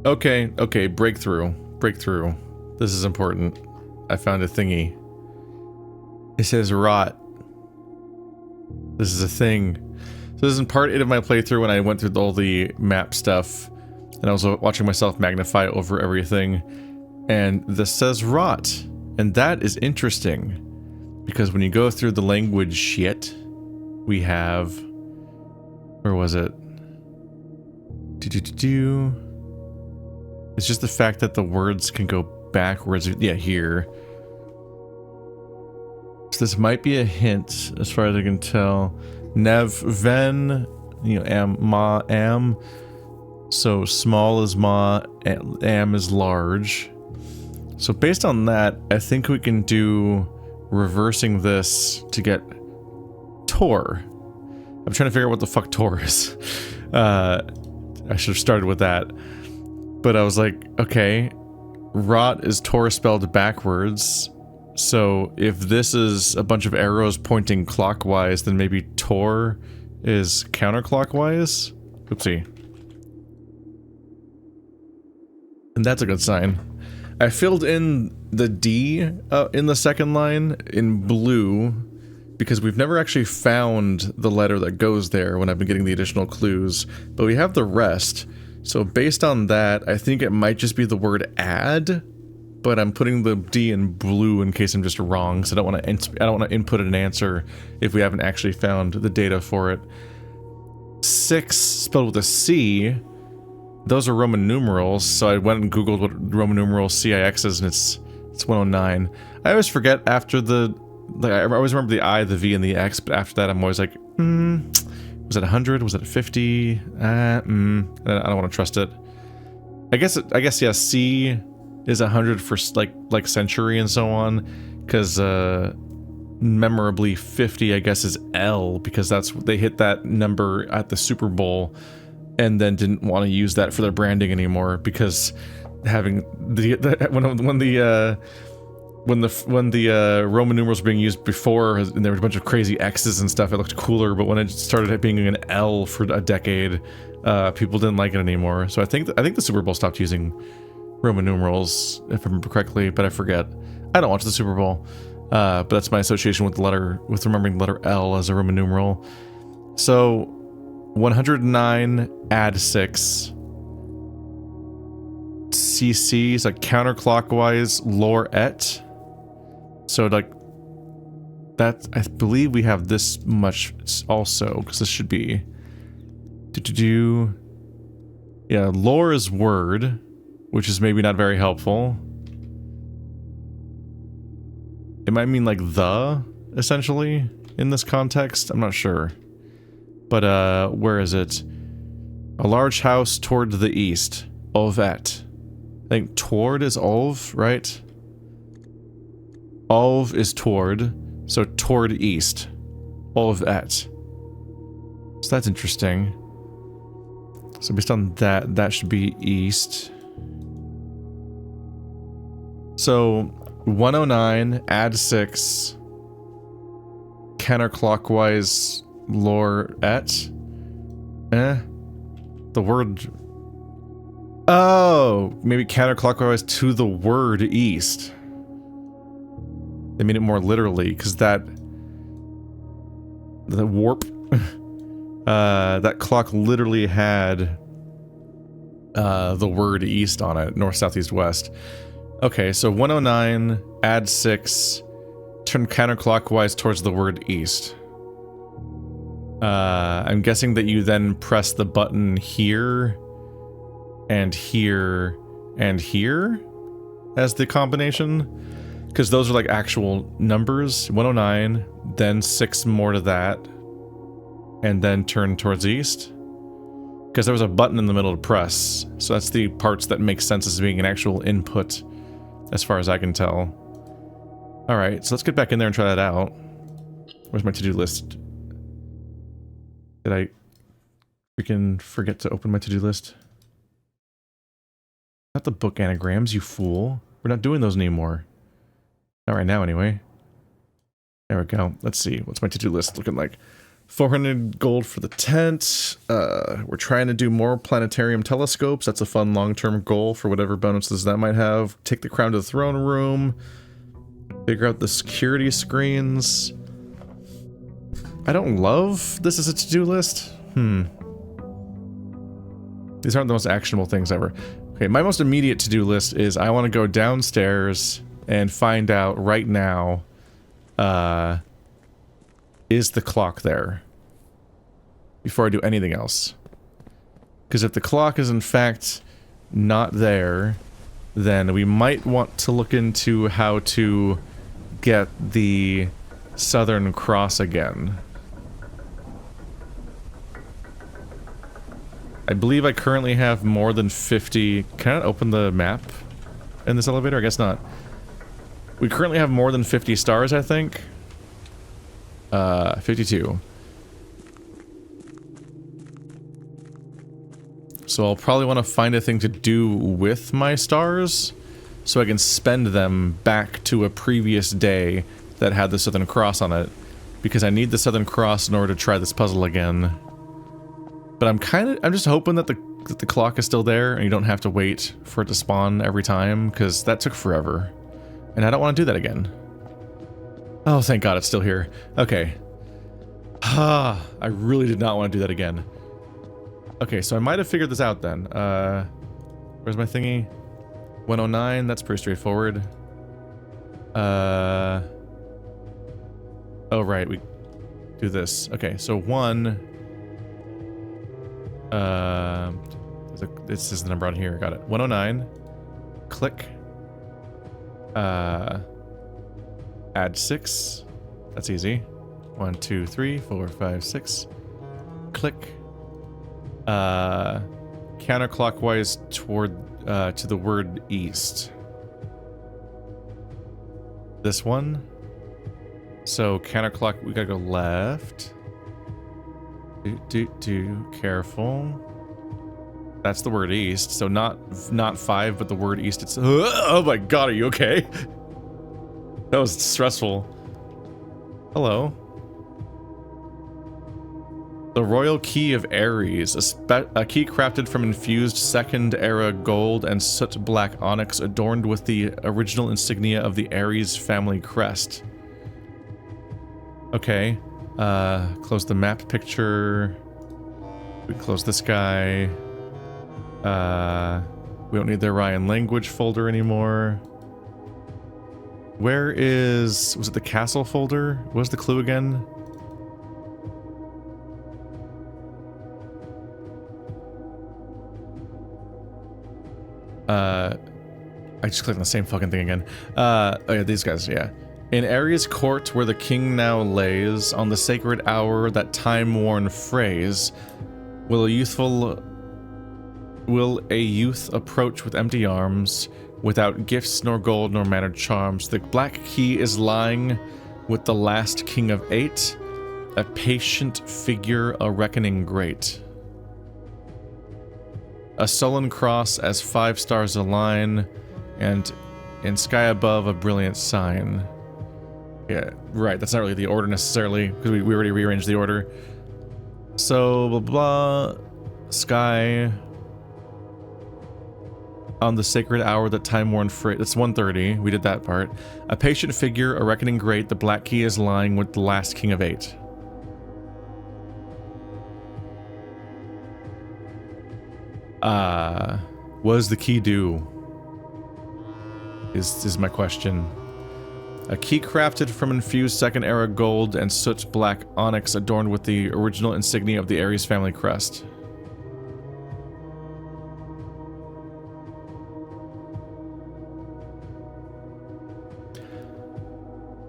Okay, okay, breakthrough. Breakthrough. This is important. I found a thingy. It says rot. This is a thing. So this is in part 8 of my playthrough when I went through all the map stuff. And I was watching myself magnify over everything. And this says rot. And that is interesting. Because when you go through the language shit, we have... Where was it? It's just the fact that the words can go backwards. Yeah, here. So this might be a hint, as far as I can tell. Nev, ven, you know, am, ma, am. So small is ma, am is large. So based on that, I think we can do reversing this to get Tor. I'm trying to figure out what the fuck Tor is. I should have started with that. But I was like, okay, rot is Tor spelled backwards. So if this is a bunch of arrows pointing clockwise, then maybe Tor is counterclockwise? Oopsie. And that's a good sign. I filled in the D in the second line in blue because we've never actually found the letter that goes there when I've been getting the additional clues, but we have the rest. So based on that, I think it might just be the word add, but I'm putting the D in blue in case I'm just wrong, so I don't want to input an answer if we haven't actually found the data for it. 6 spelled with a C. Those are Roman numerals, so I went and googled what Roman numeral CIX is, and it's 109. I always forget after the... Like, I always remember the I, the V, and the X, but after that I'm always like, was it 100? Was it 50? I don't want to trust it. I guess, yeah, C is 100 for, like century and so on, because, memorably 50, I guess, is L, because that's... They hit that number at the Super Bowl, and then didn't want to use that for their branding anymore because having when the Roman numerals were being used before and there was a bunch of crazy X's and stuff, it looked cooler, but when it started being an L for a decade, people didn't like it anymore. So I think the Super Bowl stopped using Roman numerals, if I remember correctly, but I forget. I don't watch the Super Bowl, but that's my association with remembering the letter L as a Roman numeral. So 109 add 6. CC is like counterclockwise lore et. So like that, I believe we have this much also, because this should be yeah, lore is word, which is maybe not very helpful. It might mean like the, essentially, in this context. I'm not sure. But, where is it? A large house toward the east. Ovet. I think toward is olv, right? Olv is toward, so toward east. Ovet. So that's interesting. So based on that, that should be east. So 109, add 6. Counterclockwise lore et. The word... Oh, maybe counterclockwise to the word east. They made it more literally, because the warp, that clock literally had the word east on it, north, south, east, west. Okay, so 109, add 6, turn counterclockwise towards the word east. I'm guessing that you then press the button here, and here, and here as the combination, because those are like actual numbers. 109, then 6 more to that, and then turn towards east, because there was a button in the middle to press, so that's the parts that make sense as being an actual input as far as I can tell. Alright, so let's get back in there and try that out. Where's my to-do list? Did I freaking forget to open my to-do list? Not the book anagrams, you fool. We're not doing those anymore. Not right now, anyway. There we go. Let's see. What's my to-do list looking like? 400 gold for the tent. We're trying to do more planetarium telescopes. That's a fun long-term goal for whatever bonuses that might have. Take the crown to the throne room. Figure out the security screens. I don't love this as a to-do list. These aren't the most actionable things ever. Okay, my most immediate to-do list is I want to go downstairs and find out right now, is the clock there? Before I do anything else. Because if the clock is in fact not there, then we might want to look into how to get the Southern Cross again. I believe I currently have more than 50... Can I open the map in this elevator? I guess not. We currently have more than 50 stars, I think. 52. So I'll probably want to find a thing to do with my stars, so I can spend them back to a previous day that had the Southern Cross on it, because I need the Southern Cross in order to try this puzzle again. But I'm just hoping that the clock is still there and you don't have to wait for it to spawn every time, because that took forever. And I don't want to do that again. Oh, thank God it's still here. Okay. I really did not want to do that again. Okay, so I might have figured this out then. Where's my thingy? 109, that's pretty straightforward. Oh, right, we do this. Okay, so 1... this is the number on here. Got it. 109. Click. Add 6. That's easy. 1, 2, 3, 4, 5, 6. Click. Counterclockwise toward to the word east. This one. So counterclock. We gotta go left. Careful. That's the word east, so not 5, but the word east. It's oh my God, are you okay? That was stressful. Hello. The Royal Key of Aries, a key crafted from infused Second Era gold and soot black onyx, adorned with the original insignia of the Aries family crest. Okay. Close the map picture. We close this guy. We don't need the Orion language folder anymore. Where is... was it the castle folder? What was the clue again? I just clicked on the same fucking thing again. Oh yeah, these guys, yeah. In Aries court where the king now lays, on the sacred hour that time-worn phrase, will a youth approach with empty arms, without gifts nor gold nor mannered charms. The black key is lying with the last king of 8, a patient figure, a reckoning great. A sullen cross as 5 stars align, and in sky above a brilliant sign. Yeah, right, that's not really the order necessarily, because we already rearranged the order. So, blah blah, sky... on the sacred hour that time-worn freight. That's 1:30. We did that part. A patient figure, a reckoning great. The black key is lying with the last king of 8. What does the key do? Is my question. A key crafted from infused Second Era gold and soot black onyx, adorned with the original insignia of the Aries family crest.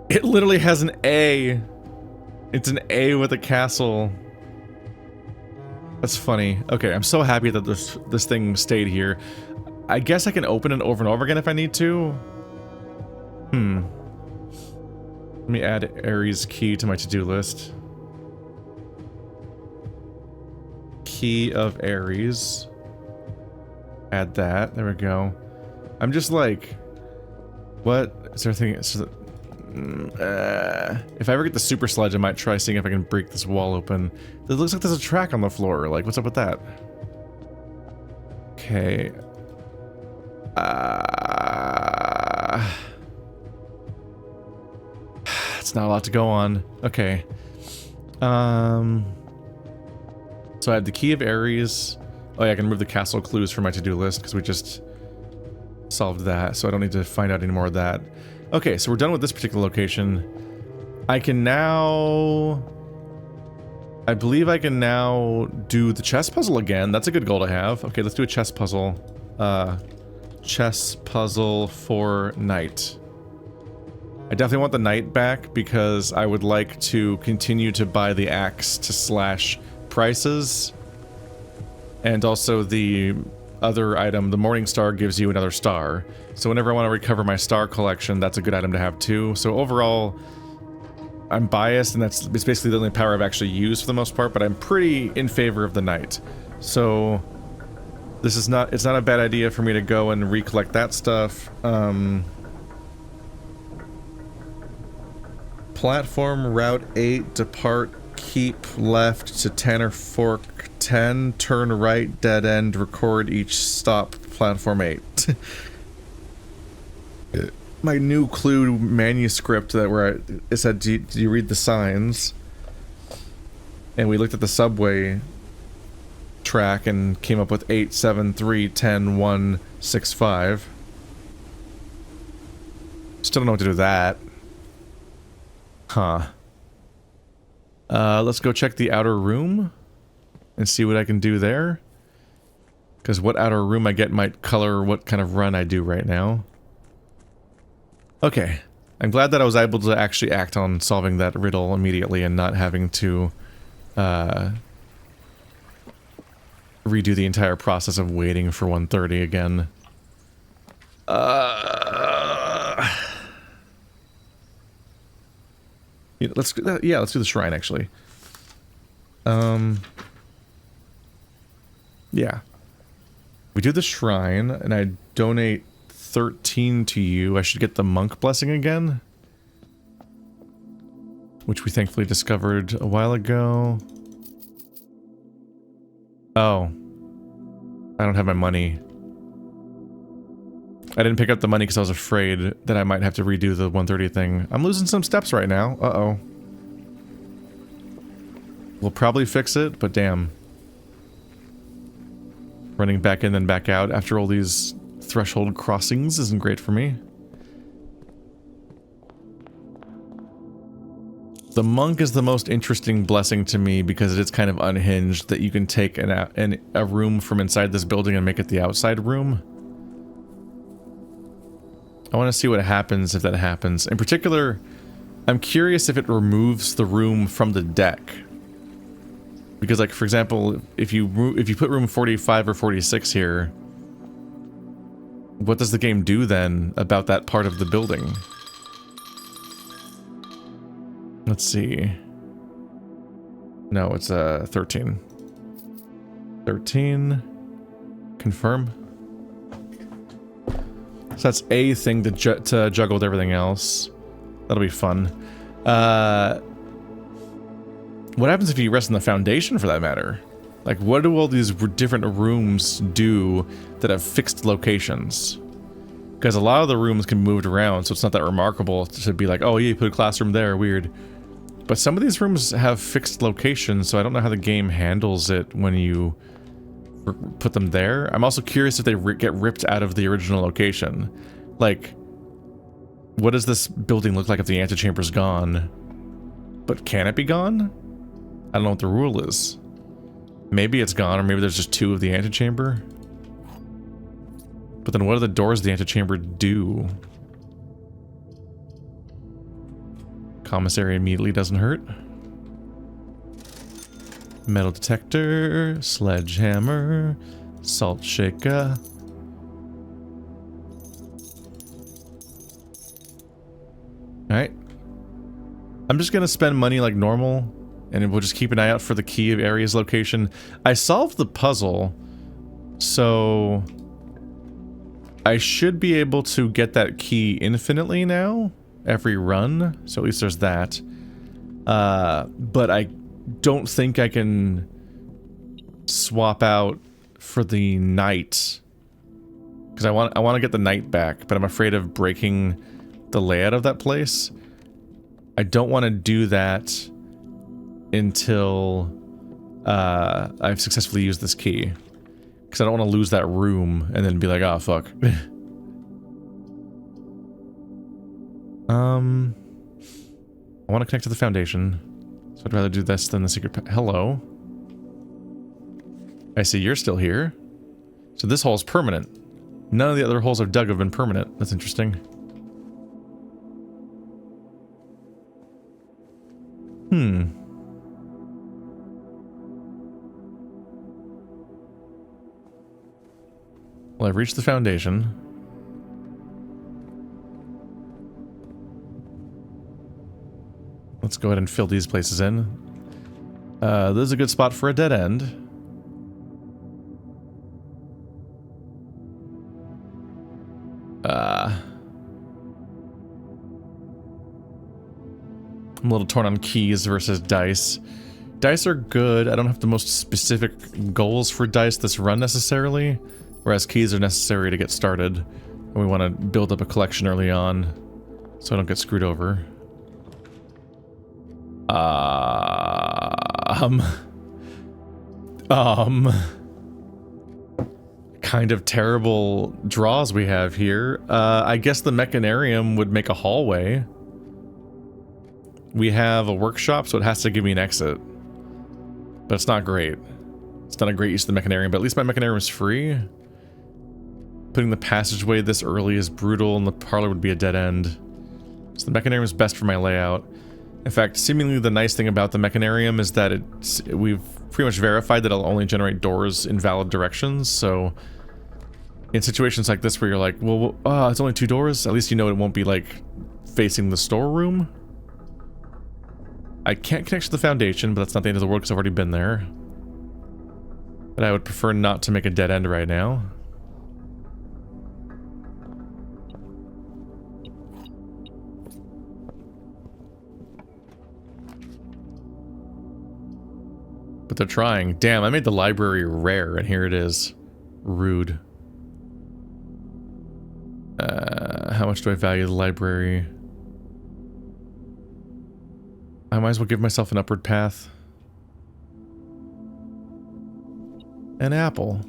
It literally has an A. It's an A with a castle. That's funny. Okay, I'm so happy that this thing stayed here. I guess I can open it over and over again if I need to. Let me add Aries key to my to-do list. Key of Aries. Add that. There we go. I'm just like... what? Is there a thing... If I ever get the super sledge, I might try seeing if I can break this wall open. It looks like there's a track on the floor. Like, what's up with that? Okay. It's not a lot to go on. Okay. So I had the key of Aries. Oh yeah, I can remove the castle clues from my to-do list because we just solved that, so I don't need to find out any more of that. Okay, so we're done with this particular location. I can now... I believe I can now do the chess puzzle again. That's a good goal to have. Okay, let's do a chess puzzle. Chess puzzle for night. I definitely want the knight back because I would like to continue to buy the axe to slash prices. And also the other item, the Morning Star, gives you another star. So whenever I want to recover my star collection, that's a good item to have too. So overall, I'm biased, and it's basically the only power I've actually used for the most part, but I'm pretty in favor of the knight. So this is not, it's not a bad idea for me to go and recollect that stuff. Platform, route 8, depart, keep left to 10 or fork 10, turn right, dead end, record each stop, platform 8. My new clue manuscript that where it said, do you read the signs? And we looked at the subway track and came up with 8, 7, 3, 10, 1, 6, 5. Still don't know what to do with that. Huh. Let's go check the outer room and see what I can do there. Because what outer room I get might color what kind of run I do right now. Okay. I'm glad that I was able to actually act on solving that riddle immediately and not having to redo the entire process of waiting for 1:30 again. Yeah, let's do the shrine actually. Yeah. We do the shrine and I donate 13 to you. I should get the monk blessing again, which we thankfully discovered a while ago. Oh. I don't have my money. I didn't pick up the money because I was afraid that I might have to redo the 1:30 thing. I'm losing some steps right now. Uh-oh. We'll probably fix it, but damn. Running back in and back out after all these threshold crossings isn't great for me. The monk is the most interesting blessing to me because it's kind of unhinged that you can take a room from inside this building and make it the outside room. I want to see what happens if that happens. In particular, I'm curious if it removes the room from the deck. Because, like, for example, if you put room 45 or 46 here, what does the game do then about that part of the building? Let's see. No, it's 13. 13. Confirm. So that's a thing to juggle with everything else. That'll be fun. What happens if you rest in the foundation, for that matter? Like, what do all these different rooms do that have fixed locations? Because a lot of the rooms can be moved around, so it's not that remarkable to be like, oh yeah, you put a classroom there, weird. But some of these rooms have fixed locations, so I don't know how the game handles it when you put them there. I'm also curious if they get ripped out of the original location. Like, what does this building look like if the antechamber's gone? But can it be gone? I don't know what the rule is. Maybe it's gone, or maybe there's just 2 of the antechamber. But then what do the doors of the antechamber do? Commissary immediately doesn't hurt. Metal detector, sledgehammer, salt shaker. Alright. I'm just gonna spend money like normal, and we'll just keep an eye out for the key of Aries location. I solved the puzzle, so I should be able to get that key infinitely now. every run, so at least there's that. But I don't think I can swap out for the night, because I want to get the night back, but I'm afraid of breaking the layout of that place. I don't want to do that until I've successfully used this key, because I don't want to lose that room and then be like, oh fuck. I want to connect to the foundation, so I'd rather do this than the secret hello. I see you're still here. So this hole is permanent. None of the other holes I've dug have been permanent. That's interesting. Well, I've reached the foundation. Let's go ahead and fill these places in. This is a good spot for a dead end. I'm a little torn on keys versus dice. Dice are good. I don't have the most specific goals for dice this run necessarily, whereas keys are necessary to get started. And we want to build up a collection early on so I don't get screwed over. Kind of terrible draws we have here. I guess the Mechanarium would make a hallway. We have a workshop, so it has to give me an exit. But it's not great. It's not a great use of the Mechanarium, but at least my Mechanarium is free. Putting the passageway this early is brutal, and the parlor would be a dead end. So the Mechanarium is best for my layout. In fact, seemingly the nice thing about the Mechanarium is that we've pretty much verified that it'll only generate doors in valid directions, so in situations like this where you're like, well, it's only 2 doors, at least you know it won't be, like, facing the storeroom. I can't connect to the foundation, but that's not the end of the world because I've already been there. But I would prefer not to make a dead end right now. But they're trying. Damn, I made the library rare, and here it is. Rude. How much do I value the library? I might as well give myself an upward path. An apple.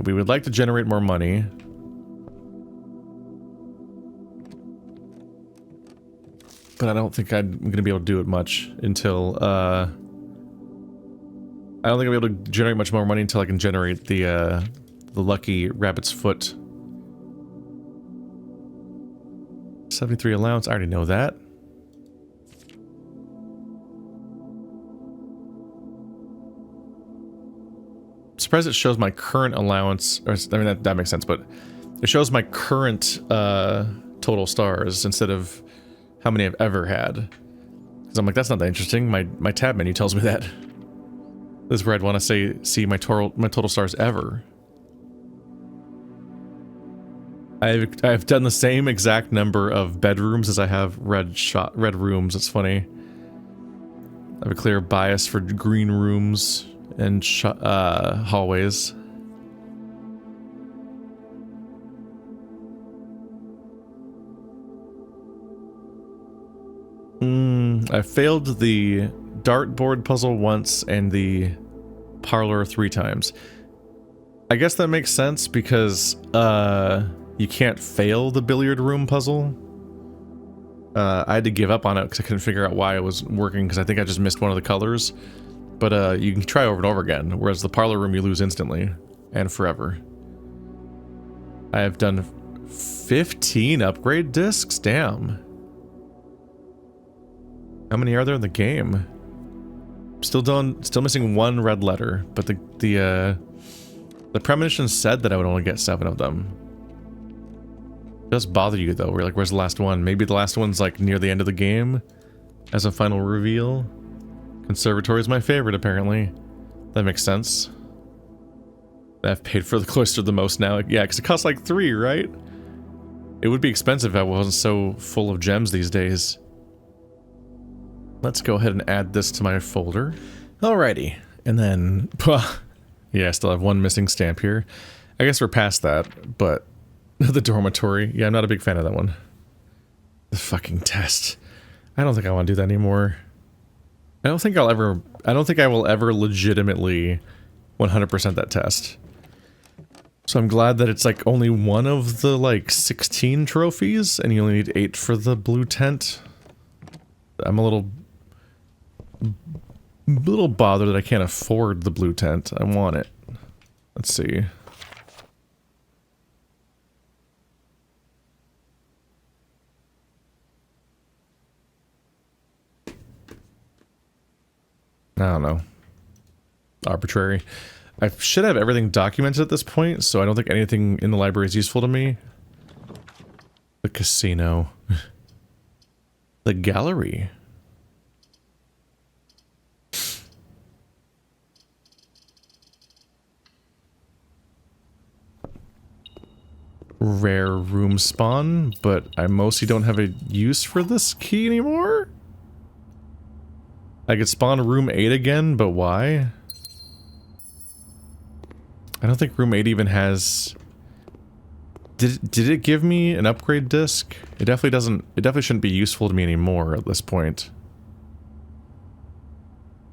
We would like to generate more money. But I don't think I'm going to be able to do it much until, I don't think I'll be able to generate much more money until I can generate the lucky rabbit's foot. 73 allowance, I already know that. I'm surprised it shows my current allowance, or, I mean, that makes sense, but it shows my current, total stars instead of how many I've ever had. Because I'm like, that's not that interesting. My tab menu tells me that. This is where I'd want to see my total stars ever. I've done the same exact number of bedrooms as I have red rooms. It's funny. I have a clear bias for green rooms and hallways. I failed the dartboard puzzle once and the parlor 3 times. I guess that makes sense because you can't fail the billiard room puzzle. I had to give up on it because I couldn't figure out why it was working, because I think I just missed one of the colors. But you can try over and over again, whereas the parlor room you lose instantly and forever. I have done 15 upgrade discs? Damn. How many are there in the game? Still missing 1 red letter, but the premonition said that I would only get 7 of them. It does bother you though. We're like, where's the last one? Maybe the last one's like near the end of the game as a final reveal. Conservatory is my favorite, apparently. That makes sense. I've paid for the cloister the most now. Yeah, because it costs like 3, right? It would be expensive if I wasn't so full of gems these days. Let's go ahead and add this to my folder. Alrighty. And then, yeah, I still have one missing stamp here. I guess we're past that, but the dormitory. Yeah, I'm not a big fan of that one. The fucking test. I don't think I want to do that anymore. I don't think I will ever legitimately 100% that test. So I'm glad that it's like only one of the like 16 trophies and you only need 8 for the blue tent. I'm a little bothered that I can't afford the blue tent. I want it. Let's see. I don't know. Arbitrary. I should have everything documented at this point, so I don't think anything in the library is useful to me. The casino. The gallery. Rare room spawn, but I mostly don't have a use for this key anymore? I could spawn room 8 again, but why? I don't think room 8 even has... Did it give me an upgrade disc? It definitely doesn't... It definitely shouldn't be useful to me anymore at this point.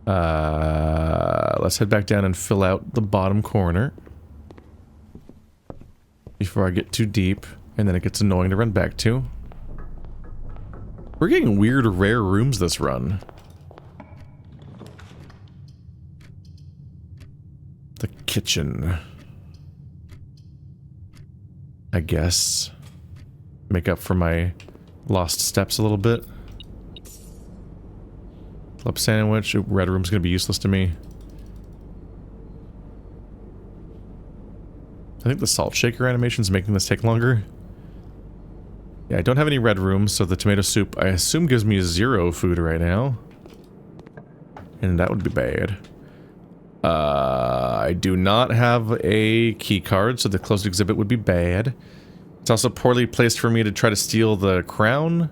Let's head back down and fill out the bottom corner. Before I get too deep, and then it gets annoying to run back to. We're getting weird rare rooms this run. The kitchen. I guess. Make up for my lost steps a little bit. Club sandwich. Ooh, red room's gonna be useless to me. I think the salt shaker animation's making this take longer. Yeah, I don't have any red rooms, so the tomato soup, I assume, gives me 0 food right now. And that would be bad. I do not have a key card, so the closed exhibit would be bad. It's also poorly placed for me to try to steal the crown.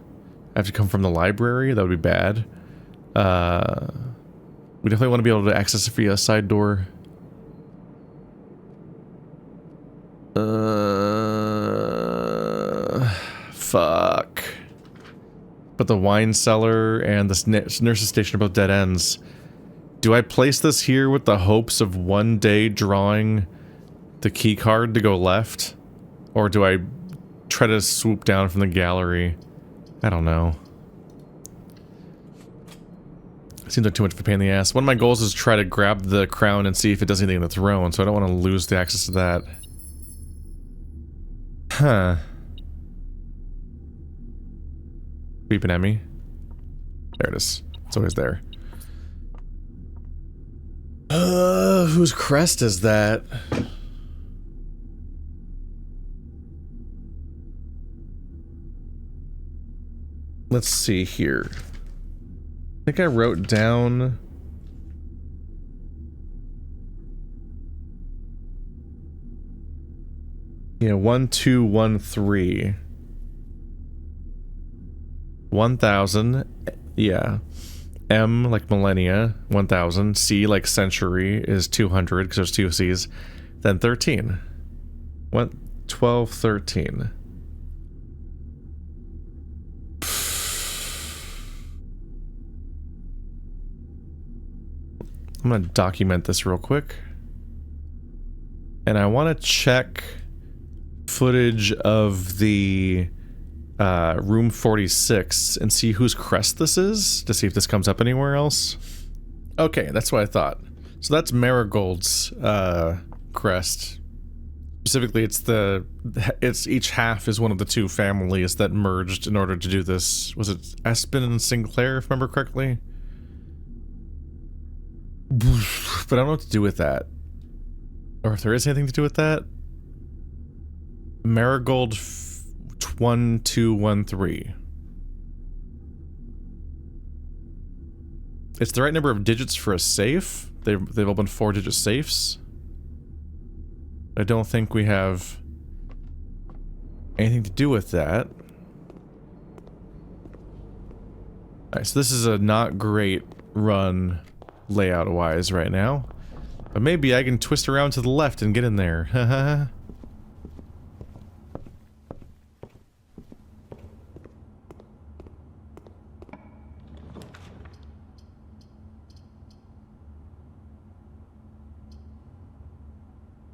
I have to come from the library, that would be bad. We definitely want to be able to access it via a side door. Fuck. But the wine cellar and the nurse's station are both dead ends. Do I place this here with the hopes of one day drawing the key card to go left? Or do I try to swoop down from the gallery? I don't know. Seems like too much of a pain in the ass. One of my goals is to try to grab the crown and see if it does anything in the throne, so I don't want to lose the access to that. Huh. Beeping at me. There it is. It's always there. Whose crest is that? Let's see here. I think I wrote down... Yeah, 1213. 1000. Yeah. M like millennia, 1000. C like century is 200 because there's 2 C's. Then 13. 12, 13. I'm gonna document this real quick. And I want to check footage of the room 46 and see whose crest this is, to see if this comes up anywhere else. Okay, that's what I thought. So that's Marigold's crest. Specifically, it's each half is one of the 2 families that merged in order to do this. Was it Aspen and Sinclair, if I remember correctly? But I don't know what to do with that. Or if there is anything to do with that. Marigold 1213. It's the right number of digits for a safe. They've opened 4-digit safes. I don't think we have anything to do with that. Alright, so this is a not great run layout-wise right now. But maybe I can twist around to the left and get in there. Haha.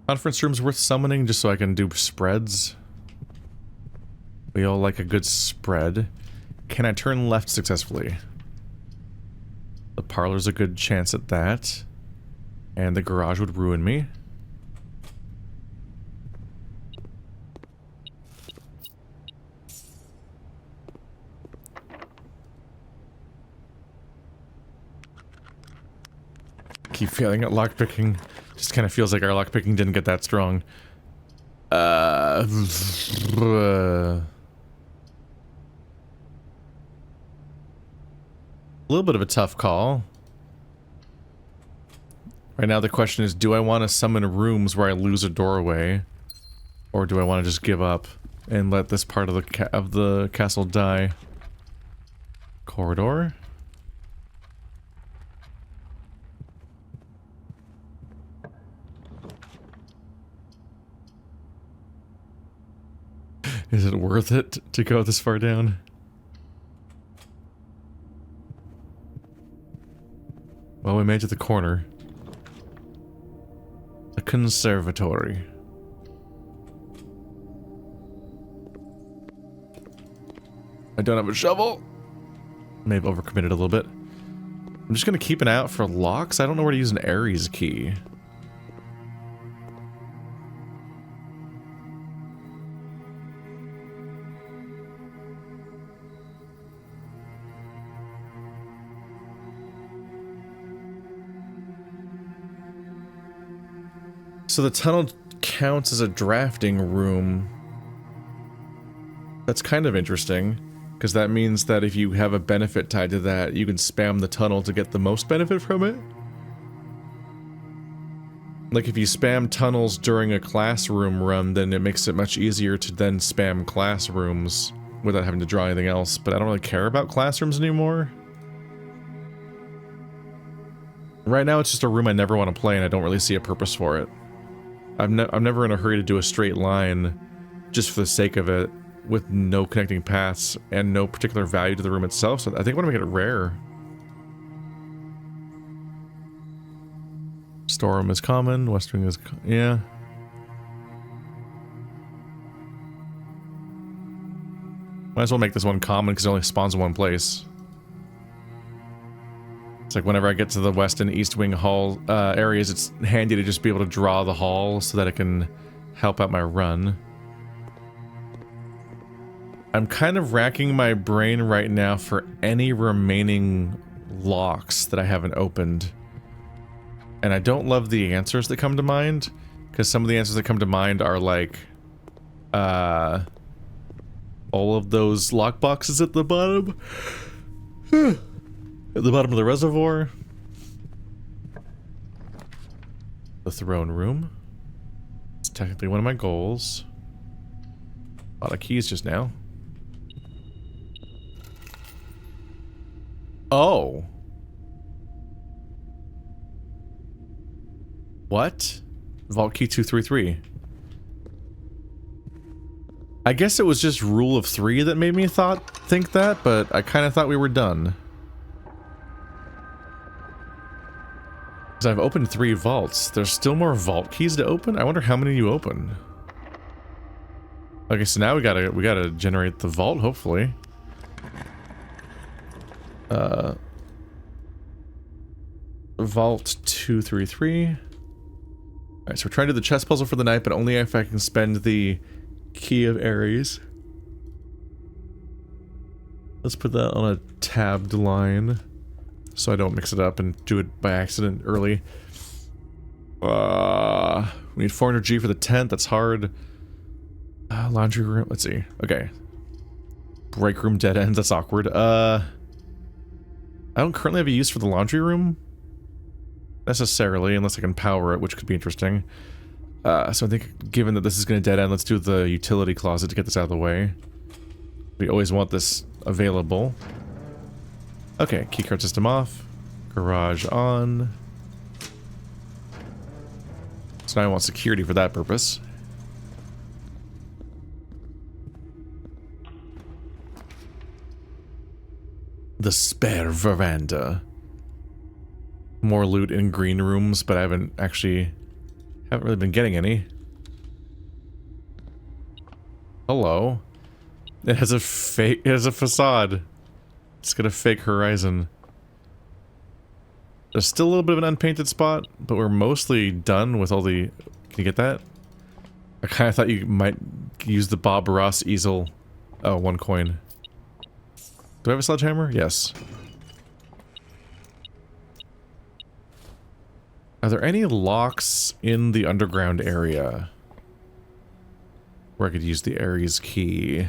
Conference room's worth summoning just so I can do spreads. We all like a good spread. Can I turn left successfully? The parlor's a good chance at that. And the garage would ruin me. Keep failing at lockpicking. Just kind of feels like our lockpicking didn't get that strong. A little bit of a tough call. Right now the question is, do I want to summon rooms where I lose a doorway? Or do I want to just give up and let this part of the castle die? Corridor? Is it worth it to go this far down? Well, we made it to the corner. The conservatory. I don't have a shovel. May have overcommitted a little bit. I'm just gonna keep an eye out for locks. I don't know where to use an Aries key. So the tunnel counts as a drafting room. That's kind of interesting, because that means that if you have a benefit tied to that, you can spam the tunnel to get the most benefit from it. Like if you spam tunnels during a classroom run, then it makes it much easier to then spam classrooms without having to draw anything else, but I don't really care about classrooms anymore. Right now it's just a room I never want to play and I don't really see a purpose for it. I'm never in a hurry to do a straight line just for the sake of it, with no connecting paths and no particular value to the room itself, so I think I want to make it rare. Storeroom is common, west wing is yeah. Might as well make this one common because it only spawns in one place. It's like whenever I get to the west and east wing hall areas, it's handy to just be able to draw the hall so that it can help out my run. I'm kind of racking my brain right now for any remaining locks that I haven't opened. And I don't love the answers that come to mind, because some of the answers that come to mind are like, all of those lock boxes at the bottom. At the bottom of the reservoir. The throne room. It's technically one of my goals. A lot of keys just now. Oh. What? Vault key 233. I guess it was just rule of 3 that made me think that, but I kind of thought we were done. Because I've opened 3 vaults. There's still more vault keys to open? I wonder how many you open. Okay, so now we gotta generate the vault, hopefully. Vault 233. Alright, so we're trying to do the chess puzzle for the night, but only if I can spend the key of Aries. Let's put that on a tabbed line, so I don't mix it up and do it by accident early. We need 400G for the tent, that's hard. Laundry room, let's see. Okay. Break room dead ends, that's awkward. I don't currently have a use for the laundry room. Necessarily, unless I can power it, which could be interesting. So I think given that this is going to dead end, let's do the utility closet to get this out of the way. We always want this available. Okay, keycard system off. Garage on. So now I want security for that purpose. The spare veranda. More loot in green rooms, but I haven't really been getting any. Hello. It has a facade. It's got a fake horizon. There's still a little bit of an unpainted spot, but we're mostly done with all the... Can you get that? I kind of thought you might use the Bob Ross easel. Oh, 1 coin. Do I have a sledgehammer? Yes. Are there any locks in the underground area where I could use the Aries key?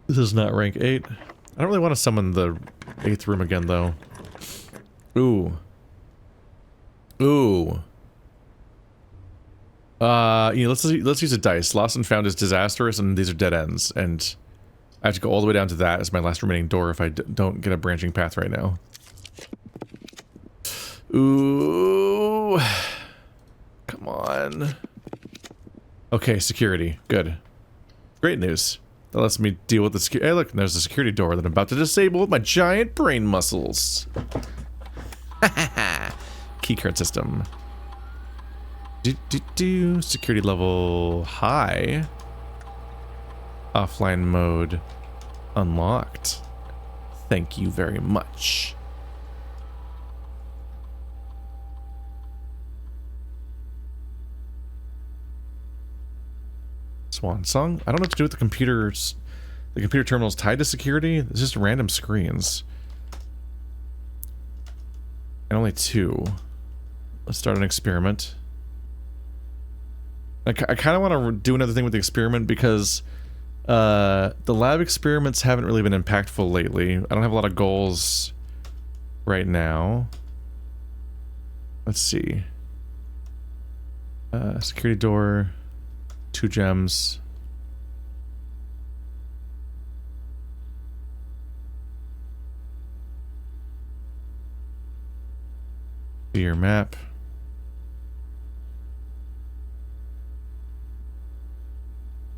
This is not rank 8. I don't really want to summon the 8th room again, though. Ooh. Ooh. Let's use a dice. Lost and found is disastrous, and these are dead ends, and I have to go all the way down to that as my last remaining door if I don't get a branching path right now. Ooh. Come on. Okay, security. Good. Great news. That lets me deal with the security. Hey, look, there's a security door that I'm about to disable with my giant brain muscles. Keycard system. Security level high. Offline mode unlocked. Thank you very much. Swan song? I don't know what to do with the computers. The computer terminal is tied to security. It's just random screens. And only 2. Let's start an experiment. I kind of want to do another thing with the experiment because the lab experiments haven't really been impactful lately. I don't have a lot of goals right now. Let's see. Security door. 2 gems. See your map.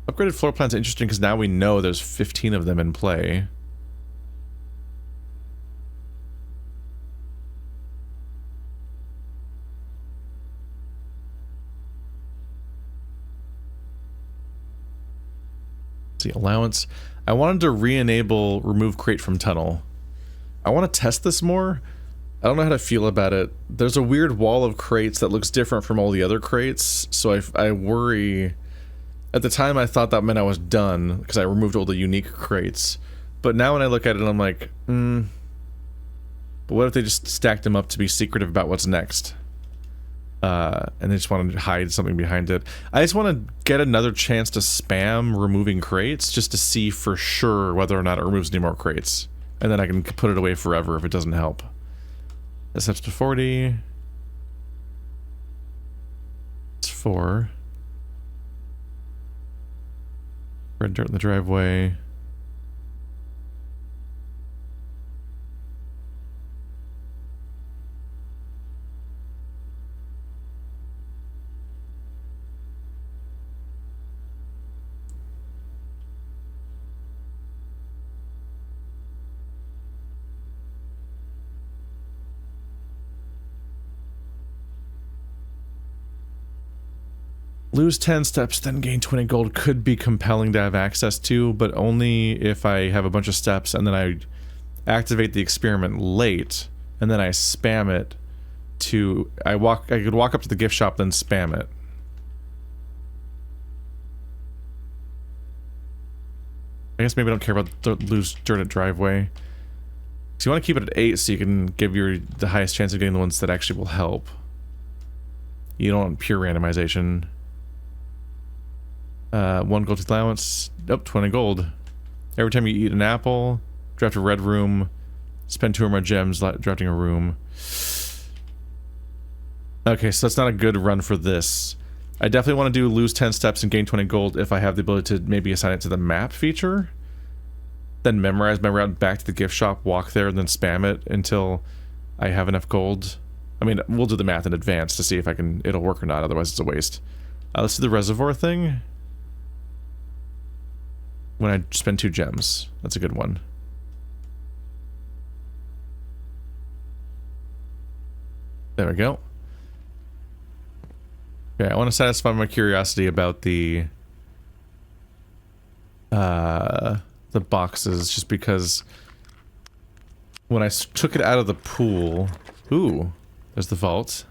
Upgraded floor plan's interesting because now we know there's 15 of them in play. See, allowance. I wanted to re-enable remove crate from tunnel. I want to test this more. I don't know how to feel about it. There's a weird wall of crates that looks different from all the other crates, so I worry... At the time I thought that meant I was done, because I removed all the unique crates. But now when I look at it, I'm like, but what if they just stacked them up to be secretive about what's next? And they just want to hide something behind it. I just want to get another chance to spam removing crates, just to see for sure whether or not it removes any more crates. And then I can put it away forever if it doesn't help. This steps to 40. It's 4. Red dirt in the driveway. Lose 10 steps, then gain 20 gold could be compelling to have access to, but only if I have a bunch of steps and then I activate the experiment late, and then I spam it to... I could walk up to the gift shop, then spam it. I guess maybe I don't care about the lose dirt at driveway. So you want to keep it at 8 so you can give the highest chance of getting the ones that actually will help. You don't want pure randomization. 1 gold allowance. Oh, 20 gold. Every time you eat an apple, draft a red room, spend 2 or more gems drafting a room. Okay, so that's not a good run for this. I definitely want to do lose 10 steps and gain 20 gold if I have the ability to maybe assign it to the map feature. Then memorize my route back to the gift shop, walk there, and then spam it until I have enough gold. I mean, we'll do the math in advance to see if it'll work or not, otherwise it's a waste. Let's do the reservoir thing. When I spend 2 gems. That's a good one. There we go. Okay, I want to satisfy my curiosity about the boxes, just because when I took it out of the pool... Ooh, there's the vault.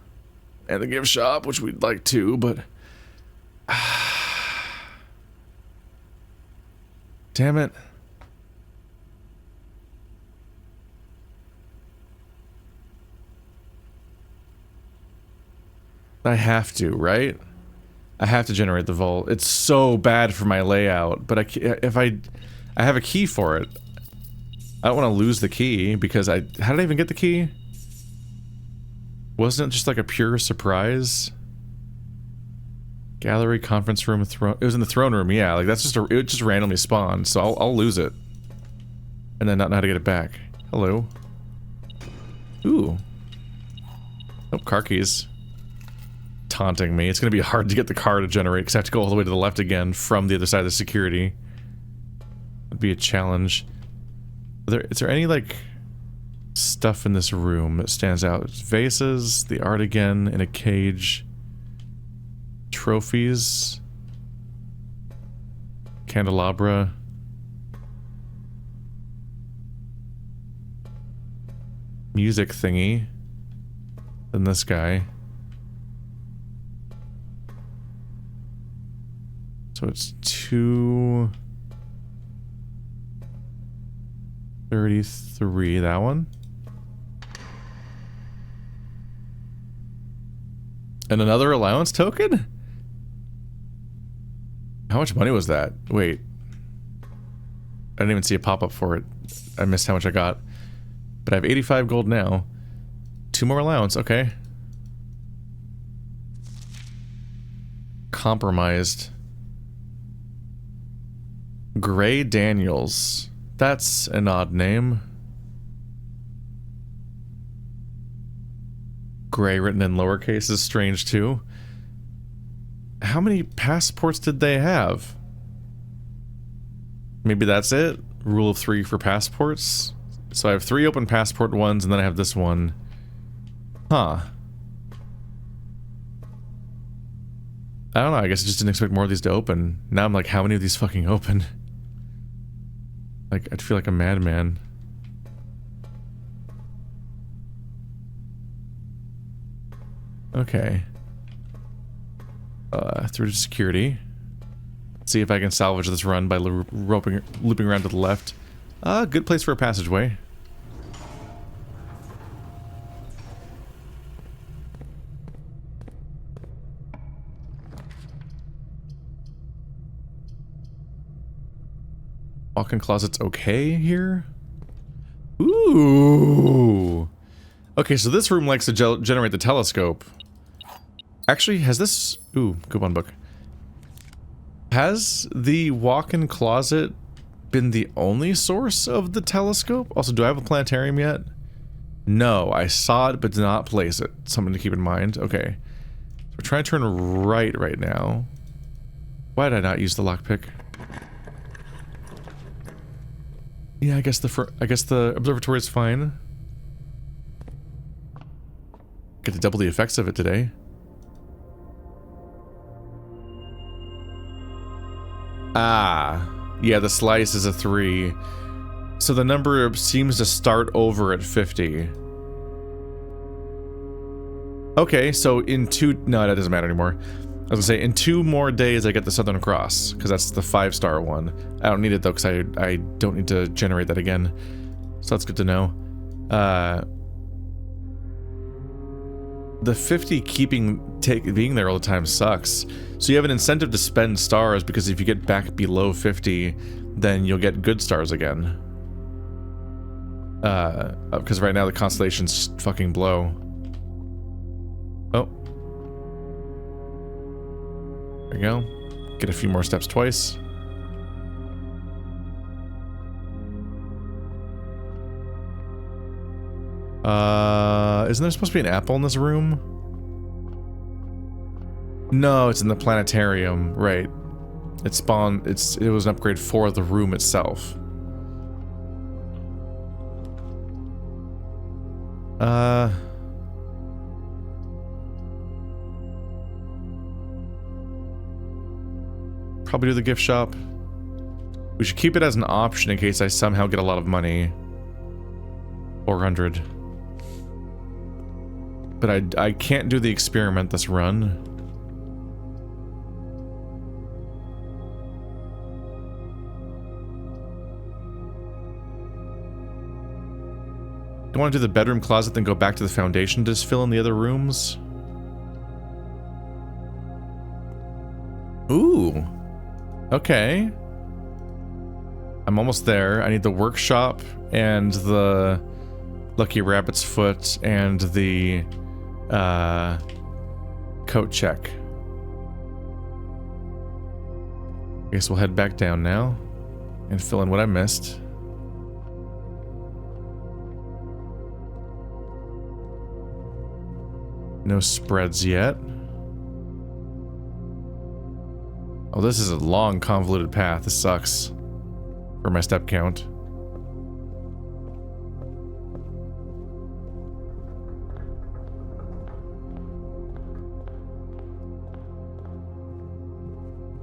And the gift shop, which we'd like to, but... Damn it. I have to, right? I have to generate the vault. It's so bad for my layout, but I have a key for it. I don't want to lose the key because how did I even get the key? Wasn't it just like a pure surprise? Gallery, conference room, throne. It was in the throne room, yeah. Like that's it just randomly spawned, so I'll lose it, and then not know how to get it back. Hello. Ooh. Oh, car keys. Taunting me. It's gonna be hard to get the car to generate because I have to go all the way to the left again from the other side of the security. Would be a challenge. Is there any like stuff in this room that stands out? Vases, the art again in a cage, trophies, candelabra. Music thingy. Then this guy. So it's 233, that one. And another allowance token? How much money was that? Wait. I didn't even see a pop-up for it. I missed how much I got. But I have 85 gold now. 2 more allowance, okay. Compromised. Gray Daniels. That's an odd name. Gray written in lowercase is strange too. How many passports did they have? Maybe that's it? Rule of 3 for passports? So I have 3 open passport ones and then I have this one. Huh. I don't know, I guess I just didn't expect more of these to open. Now I'm like, how many of these fucking open? Like, I'd feel like a madman. Okay. Through to security. See if I can salvage this run by looping around to the left. Good place for a passageway. Walk-in closet's okay here? Ooh! Okay, so this room likes to generate the telescope. Actually, has this... Ooh, coupon book. Has the walk-in closet been the only source of the telescope? Also, do I have a planetarium yet? No, I saw it but did not place it. Something to keep in mind. Okay. So we're trying to turn right now. Why did I not use the lockpick? Yeah, I guess the observatory is fine. Get to double the effects of it today. Ah, yeah, the slice is a 3. So the number seems to start over at 50. Okay, so in 2... No, that doesn't matter anymore. I was gonna say, in 2 more days I get the Southern Cross, because that's the 5-star one. I don't need it though, because I don't need to generate that again. So that's good to know. The 50 being there all the time sucks. So you have an incentive to spend stars, because if you get back below 50, then you'll get good stars again. Because right now the constellations fucking blow. Oh, There we go. Get a few more steps twice. Isn't there supposed to be an apple in this room? No, it's in the planetarium, right. It spawned, it was an upgrade for the room itself. Probably do the gift shop. We should keep it as an option in case I somehow get a lot of money. 400. But I can't do the experiment this run. I want to do the bedroom closet, then go back to the foundation to just fill in the other rooms. Ooh. Okay. I'm almost there. I need the workshop and the Lucky Rabbit's Foot and the coat check. I guess we'll head back down now and fill in what I missed. No spreads yet. Oh, this is a long, convoluted path. This sucks for my step count.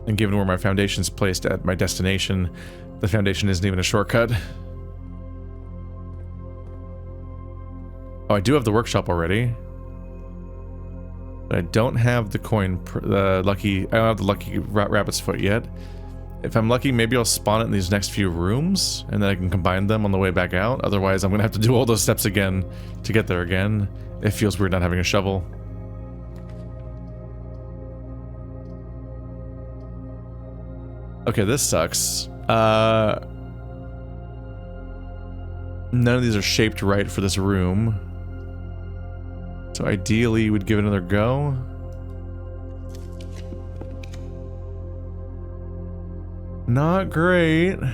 And given where my foundation's placed at my destination, the foundation isn't even a shortcut. Oh, I do have the workshop already. But I don't have the coin, I don't have the Lucky Rabbit's Foot yet. If I'm lucky, maybe I'll spawn it in these next few rooms, and then I can combine them on the way back out. Otherwise, I'm gonna have to do all those steps again to get there again. It feels weird not having a shovel. Okay, this sucks. None of these are shaped right for this room. So ideally, we'd give it another go. Not great. I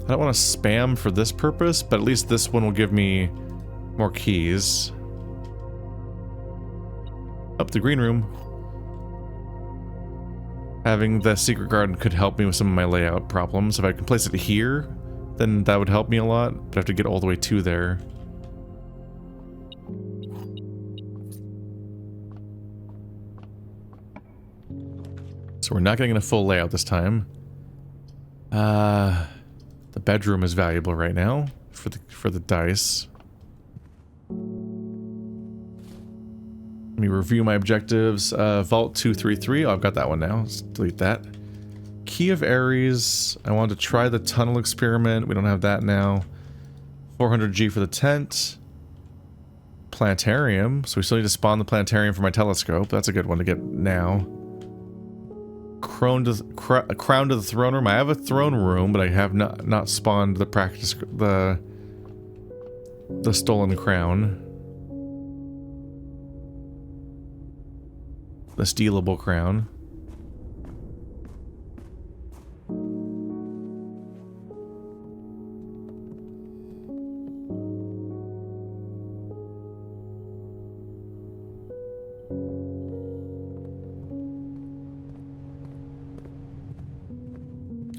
don't want to spam for this purpose, but at least this one will give me more keys. Up the green room. Having the secret garden could help me with some of my layout problems. If I can place it here, then that would help me a lot, but I have to get all the way to there. So we're not getting a full layout this time. The bedroom is valuable right now for the dice. Let me review my objectives. Vault 233. Oh, I've got that one now. Let's delete that. Key of Aries. I wanted to try the tunnel experiment. We don't have that now. 400G for the tent. Planetarium. So we still need to spawn the planetarium for my telescope. That's a good one to get now. Crown to the throne room. I have a throne room, but I have not spawned the the stolen crown. The stealable crown.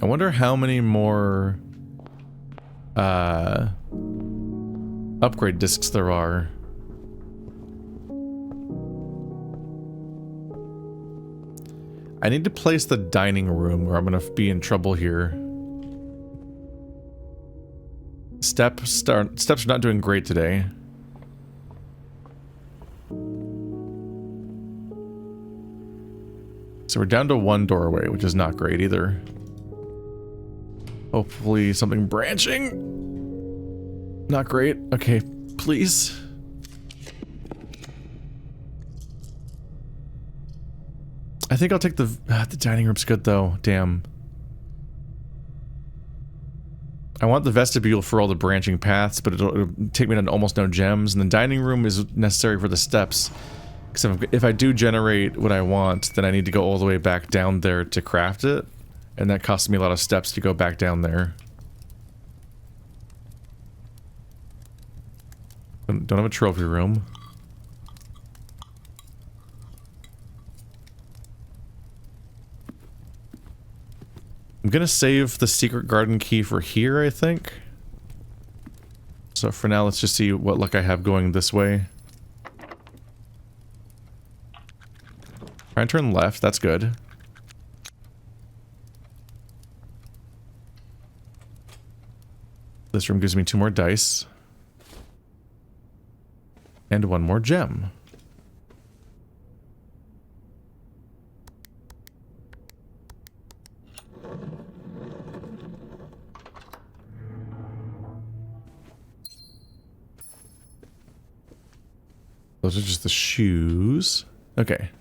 I wonder how many more upgrade discs there are. I need to place the dining room where I'm gonna be in trouble here. Steps are not doing great today. So we're down to one doorway, which is not great either. Hopefully something branching. Not great. Okay, please. I think I'll take the dining room's good though. Damn. I want the vestibule for all the branching paths, but it'll take me to almost no gems, and the dining room is necessary for the steps. Because if I do generate what I want, then I need to go all the way back down there to craft it. And that costs me a lot of steps to go back down there. Don't have a trophy room. I'm gonna save the secret garden key for here, I think. So for now, let's just see what luck I have going this way. Try and turn left, that's good. This room gives me 2 more dice. And 1 more gem. Those are just the shoes. Okay.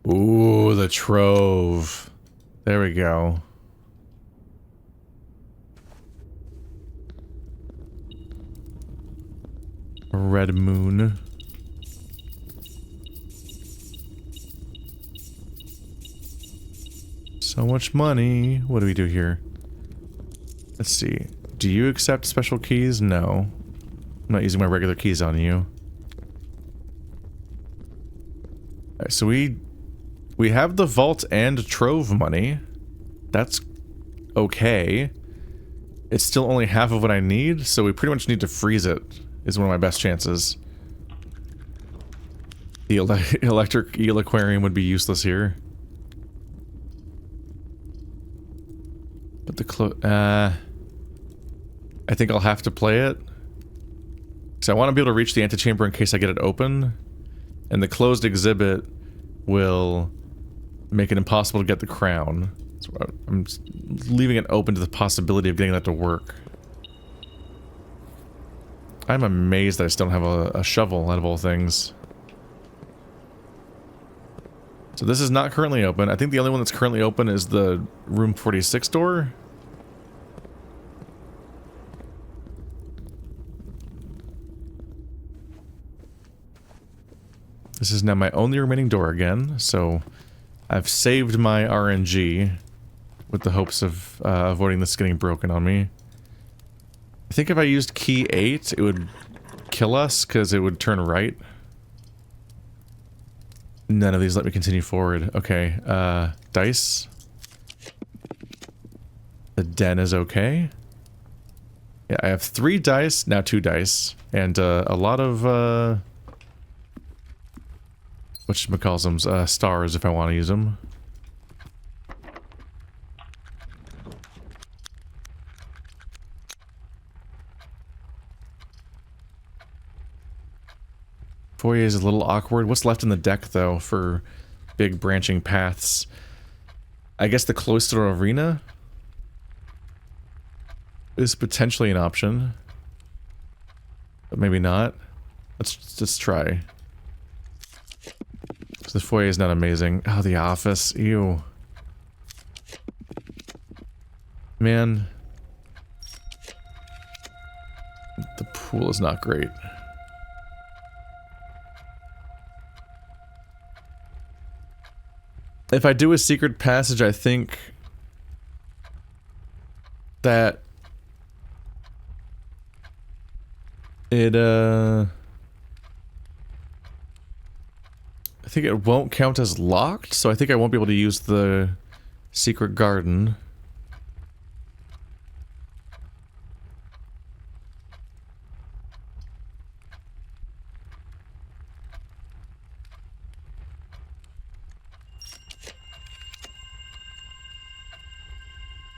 Ooh, the trove. There we go. A red moon. So much money. What do we do here? Let's see. Do you accept special keys? No. I'm not using my regular keys on you. Alright, so we have the vault and trove money. That's okay. It's still only half of what I need, so we pretty much need to freeze it, is one of my best chances. The electric eel aquarium would be useless here. But the I think I'll have to play it. So I want to be able to reach the antechamber in case I get it open. And the closed exhibit will make it impossible to get the crown. So I'm leaving it open to the possibility of getting that to work. I'm amazed that I still don't have a shovel out of all things. So this is not currently open. I think the only one that's currently open is the room 46 door. This is now my only remaining door again, so I've saved my RNG with the hopes of avoiding this getting broken on me. I think if I used key 8, it would kill us because it would turn right. None of these let me continue forward. Okay, dice. The den is okay. Yeah, I have 3 dice, now 2 dice, and a lot of whatchamacallsums, stars if I want to use them. Foyer is a little awkward. What's left in the deck, though, for big branching paths? I guess the cloister arena is potentially an option. But maybe not. Let's try. The foyer is not amazing. Oh, the office. Ew. Man. The pool is not great. If I do a secret passage, I think that it, I think it won't count as locked, so I think I won't be able to use the secret garden.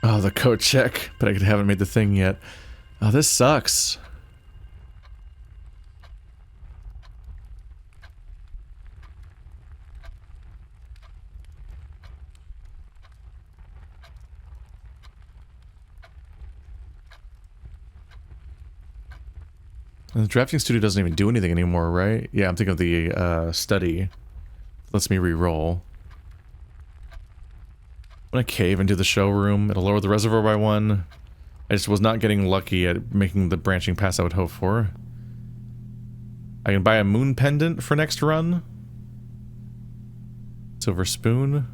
Oh, the code check, but I haven't made the thing yet. Oh, this sucks. And the drafting studio doesn't even do anything anymore, right? Yeah, I'm thinking of the study. Lets me re-roll. I'm gonna cave into the showroom. It'll lower the reservoir by 1. I just was not getting lucky at making the branching pass I would hope for. I can buy a moon pendant for next run. Silver spoon.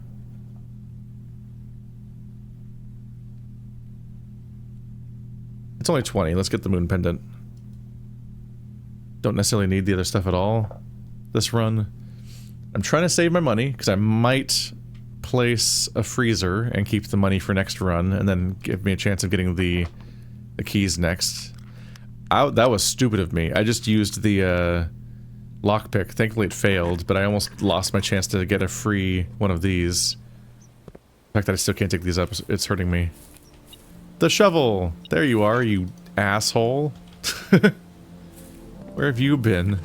It's only 20. Let's get the moon pendant. Don't necessarily need the other stuff at all this run. I'm trying to save my money because I might place a freezer and keep the money for next run and then give me a chance of getting the keys next. That was stupid of me. I just used the lockpick. Thankfully it failed, but I almost lost my chance to get a free one of these. The fact that I still can't take these up, it's hurting me. The shovel! There you are, you asshole. Where have you been?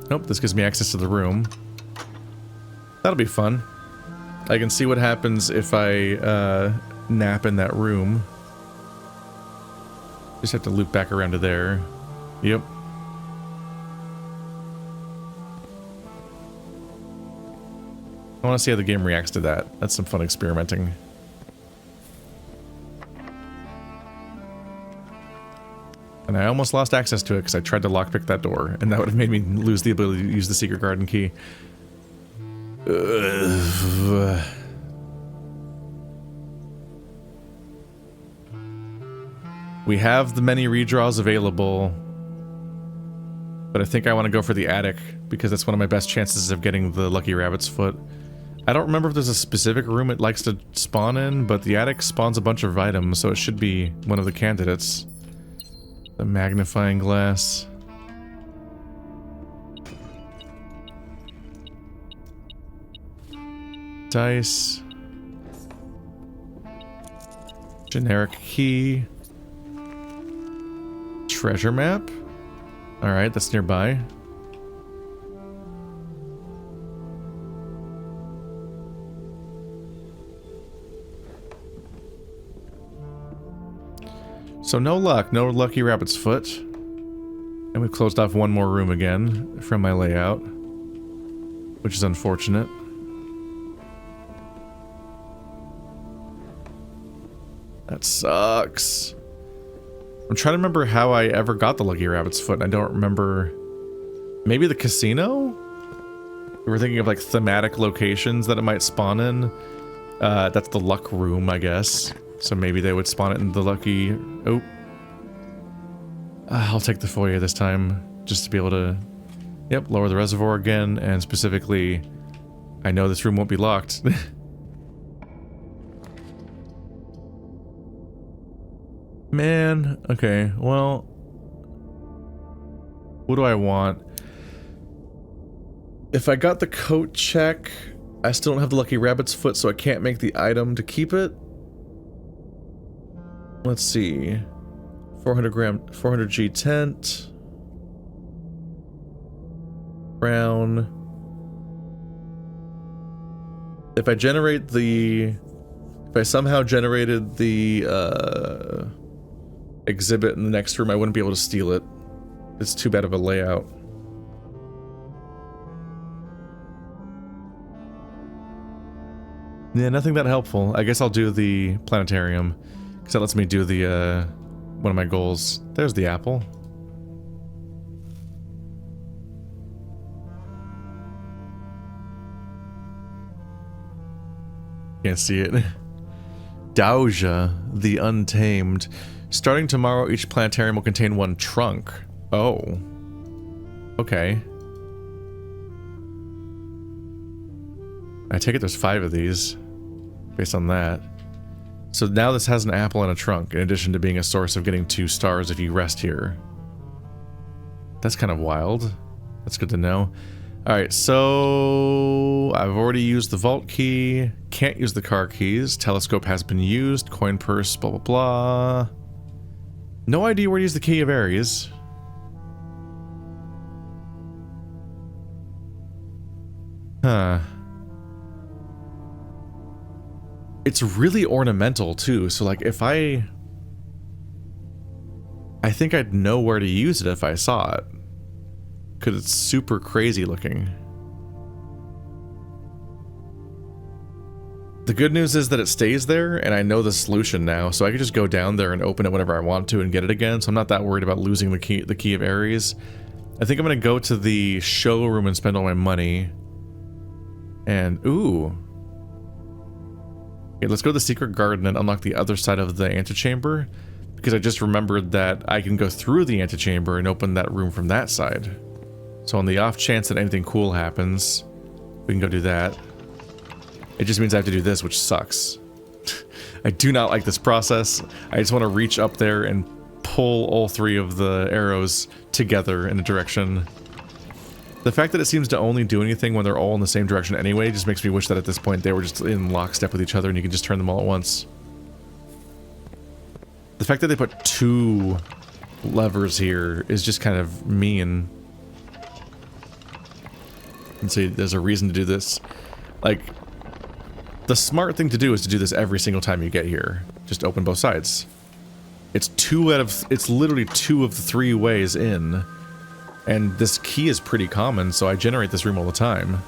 Nope, this gives me access to the room. That'll be fun. I can see what happens if I nap in that room. Just have to loop back around to there. Yep. I want to see how the game reacts to that. That's some fun experimenting. And I almost lost access to it because I tried to lockpick that door, and that would have made me lose the ability to use the secret garden key. We have the many redraws available, but I think I want to go for the attic because that's one of my best chances of getting the lucky rabbit's foot. I don't remember if there's a specific room it likes to spawn in, but the attic spawns a bunch of items, so it should be one of the candidates. The magnifying glass. Dice. Generic key. Treasure map. Alright, that's nearby. So no luck, no lucky rabbit's foot. And we've closed off one more room again from my layout, which is unfortunate. That sucks. I'm trying to remember how I ever got the lucky rabbit's foot, and I don't remember. Maybe the casino? We were thinking of like thematic locations that it might spawn in. That's the luck room, I guess. So maybe they would spawn it in the lucky... Oh. I'll take the foyer this time, just to be able to... Yep, lower the reservoir again, and specifically... I know this room won't be locked. Man, okay, well... What do I want? If I got the coat check, I still don't have the lucky rabbit's foot, so I can't make the item to keep it. Let's see. 400G tent. Brown. If I generate the... If I somehow generated the exhibit in the next room, I wouldn't be able to steal it. It's too bad of a layout. Yeah, nothing that helpful. I guess I'll do the planetarium. Because that lets me do the, one of my goals. There's the apple. Can't see it. Doja, the Untamed. Starting tomorrow, each planetarium will contain one trunk. Oh. Okay. I take it there's 5 of these. Based on that. So now this has an apple and a trunk, in addition to being a source of getting 2 stars if you rest here. That's kind of wild. That's good to know. Alright, so... I've already used the vault key. Can't use the car keys. Telescope has been used. Coin purse, blah blah blah. No idea where to use the key of Aries. Huh. It's really ornamental too, so like if I I think I'd know where to use it if I saw it. Because it's super crazy looking. The good news is that it stays there, and I know the solution now, so I can just go down there and open it whenever I want to and get it again, so I'm not that worried about losing the key of Aries. I think I'm gonna go to the showroom and spend all my money. And, ooh. Okay, let's go to the secret garden and unlock the other side of the antechamber, because I just remembered that I can go through the antechamber and open that room from that side. So on the off chance that anything cool happens, we can go do that. It just means I have to do this, which sucks. I do not like this process. I just want to reach up there and pull all three of the arrows together in a direction. The fact that it seems to only do anything when they're all in the same direction anyway just makes me wish that at this point they were just in lockstep with each other and you can just turn them all at once. The fact that they put 2 levers here is just kind of mean. And see, there's a reason to do this. Like, the smart thing to do is to do this every single time you get here. Just open both sides. It's literally 2 of the 3 ways in. And this key is pretty common, so I generate this room all the time.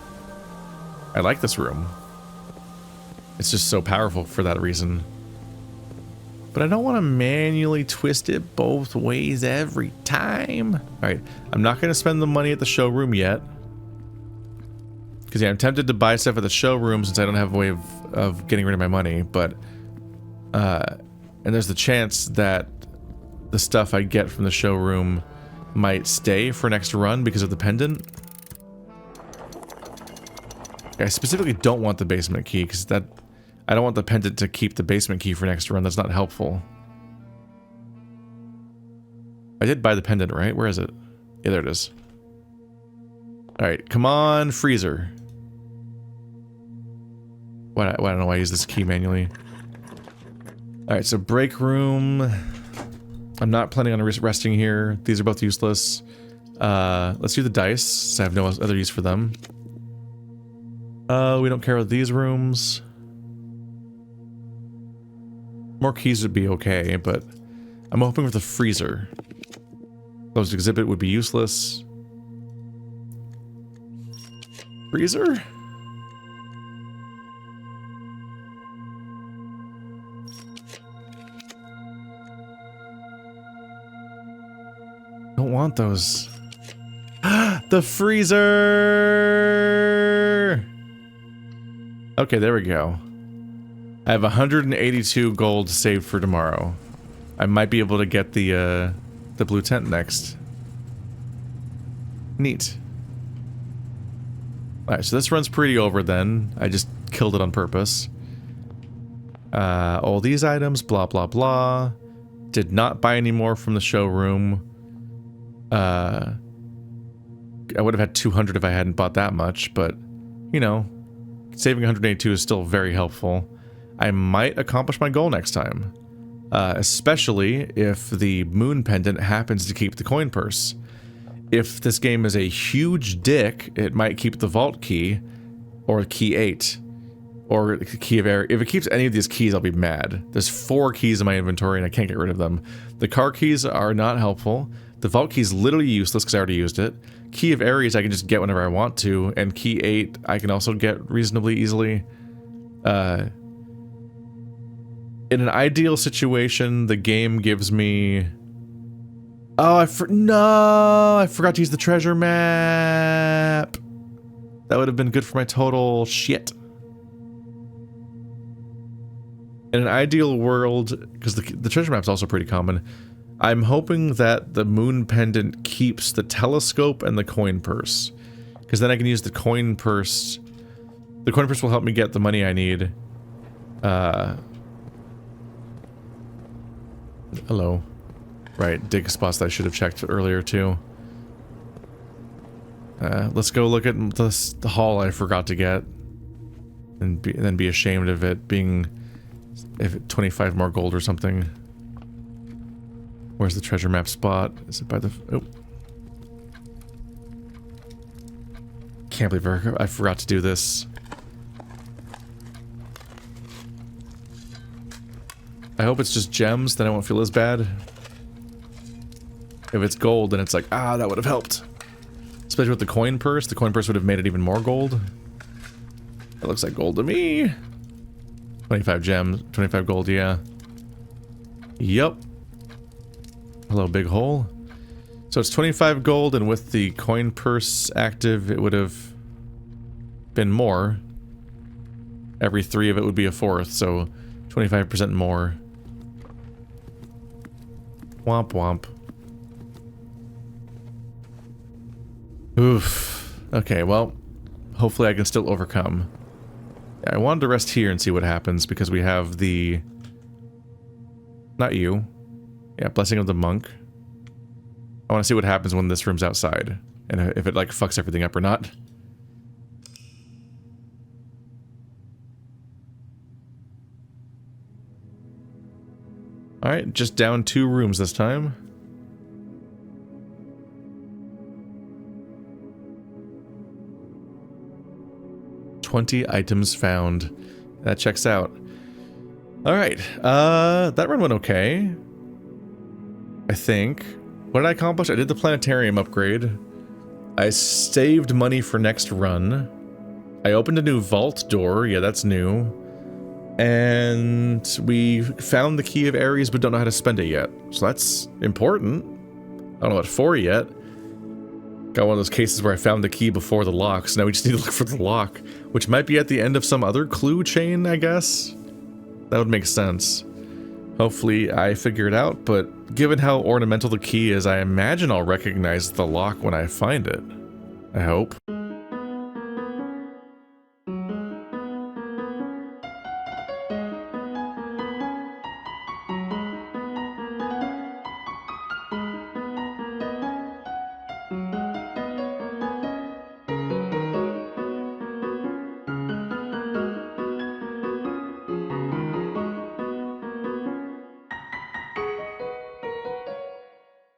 I like this room. It's just so powerful for that reason. But I don't want to manually twist it both ways every time. Alright, I'm not going to spend the money at the showroom yet. Because yeah, I'm tempted to buy stuff at the showroom since I don't have a way of getting rid of my money, but... and there's the chance that the stuff I get from the showroom might stay for next run because of the pendant. I specifically don't want the basement key, because that... I don't want the pendant to keep the basement key for next run, that's not helpful. I did buy the pendant, right? Where is it? Yeah, there it is. Alright, come on, freezer. I don't know why I use this key manually. Alright, so break room. I'm not planning on resting here. These are both useless. Let's do the dice, since I have no other use for them. We don't care about these rooms. More keys would be okay, but I'm hoping for the freezer. Closed exhibit would be useless. Freezer? Don't want those. The freezer! Okay, there we go. I have 182 gold saved for tomorrow. I might be able to get the blue tent next. Neat. Alright, so this run's pretty over then. I just killed it on purpose. All these items, blah blah blah. Did not buy any more from the showroom. I would have had 200 if I hadn't bought that much, but, you know, saving 182 is still very helpful. I might accomplish my goal next time. Especially if the moon pendant happens to keep the coin purse. If this game is a huge dick, it might keep the vault key, or key 8, or the key of air. If it keeps any of these keys, I'll be mad. There's 4 keys in my inventory and I can't get rid of them. The car keys are not helpful. The vault key is literally useless because I already used it. Key of Aries I can just get whenever I want to, and key 8 I can also get reasonably easily. In an ideal situation, the game gives me... Oh, I forgot to use the treasure map! That would have been good for my total shit. In an ideal world, because the treasure map's also pretty common, I'm hoping that the moon pendant keeps the telescope and the coin purse. Because then I can use the coin purse. The coin purse will help me get the money I need. Hello. Right, dig spots that I should have checked earlier too. Let's go look at the haul I forgot to get. And then be ashamed of it being 25 more gold or something. Where's the treasure map spot? Is it by the... Oh. Can't believe I forgot to do this. I hope it's just gems, then I won't feel as bad. If it's gold, then it's like, ah, that would have helped. Especially with the coin purse. The coin purse would have made it even more gold. That looks like gold to me. 25 gems, 25 gold, yeah. Yup. Hello, big hole. So it's 25 gold, and with the coin purse active, it would have been more. Every 3 of it would be a 4th, so 25% more. Womp womp. Oof. Okay, well, hopefully I can still overcome. Yeah, I wanted to rest here and see what happens, because we have the... Not you. Yeah, Blessing of the Monk. I want to see what happens when this room's outside, and if it, like, fucks everything up or not. Alright, just down 2 rooms this time. "20 items found." That checks out. Alright, that run went okay. I think. What did I accomplish? I did the planetarium upgrade. I saved money for next run. I opened a new vault door. Yeah, that's new. And we found the key of Aries, but don't know how to spend it yet. So that's important. I don't know what for yet. Got one of those cases where I found the key before the lock, so now we just need to look for the lock, which might be at the end of some other clue chain, I guess? That would make sense. Hopefully I figure it out, but given how ornamental the key is, I imagine I'll recognize the lock when I find it. I hope.